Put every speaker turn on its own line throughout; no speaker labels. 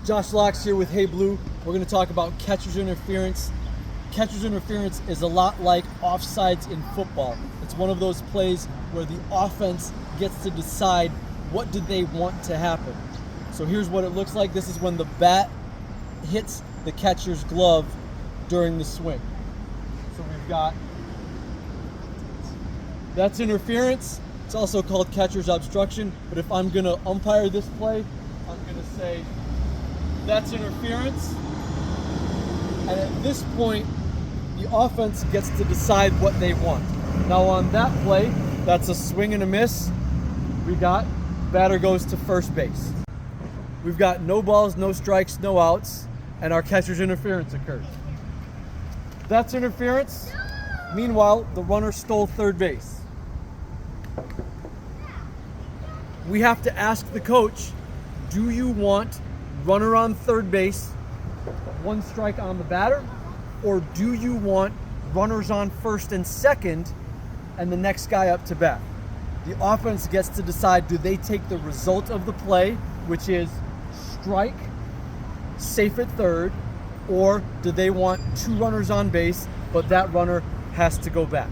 Josh Locks here with Hey Blue. We're going to talk about catcher's interference. Catcher's interference is a lot like offsides in football. It's one of those plays where the offense gets to decide what do they want to happen. So here's what it looks like. This is when the bat hits the catcher's glove during the swing. So we've got, that's interference. It's also called catcher's obstruction. But if I'm going to umpire this play, I'm going to say that's interference. And at this point, the offense gets to decide what they want. Now on that play, that's a swing and a miss. We got batter goes to first base. We've got no balls, no strikes, no outs, and our catcher's interference occurs. That's interference. Meanwhile, the runner stole third base. We have to ask the coach, do you want runner on third base, one strike on the batter, or do you want runners on first and second and the next guy up to bat? The offense gets to decide, do they take the result of the play, which is strike, safe at third, or do they want two runners on base, but that runner has to go back?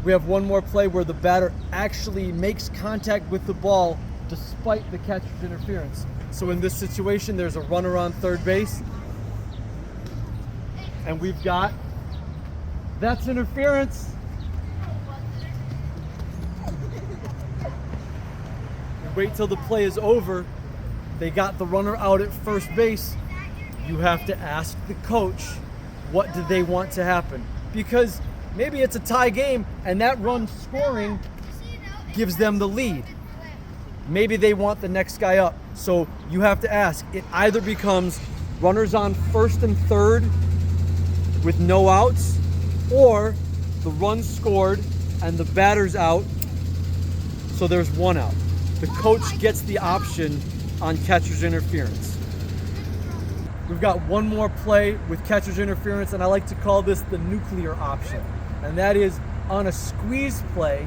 We have one more play where the batter actually makes contact with the ball despite the catcher's interference. So in this situation, there's a runner on third base, and we've got, that's interference. Wait till the play is over. They got the runner out at first base. You have to ask the coach, what do they want to happen? Because maybe it's a tie game and that run scoring gives them the lead. Maybe they want the next guy up. So you have to ask. It either becomes runners on first and third with no outs, or the run scored and the batter's out, so there's one out. The coach gets the option on catcher's interference. We've got one more play with catcher's interference, and I like to call this the nuclear option. And that is on a squeeze play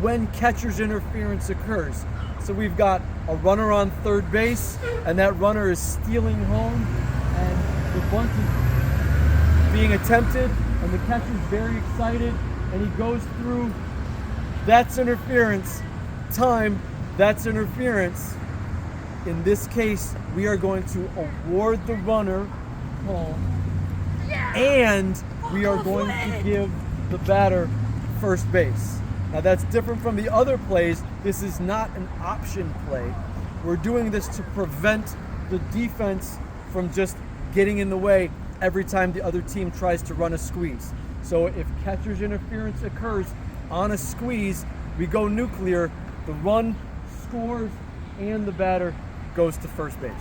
when catcher's interference occurs. So we've got a runner on third base, and that runner is stealing home, and the bunt is being attempted, and the catcher's very excited, and he goes through. That's interference. Time, that's interference. In this case, we are going to award the runner home, and we are going to give the batter first base. Now that's different from the other plays. This is not an option play. We're doing this to prevent the defense from just getting in the way every time the other team tries to run a squeeze. So if catcher's interference occurs on a squeeze, we go nuclear, the run scores, and the batter goes to first base.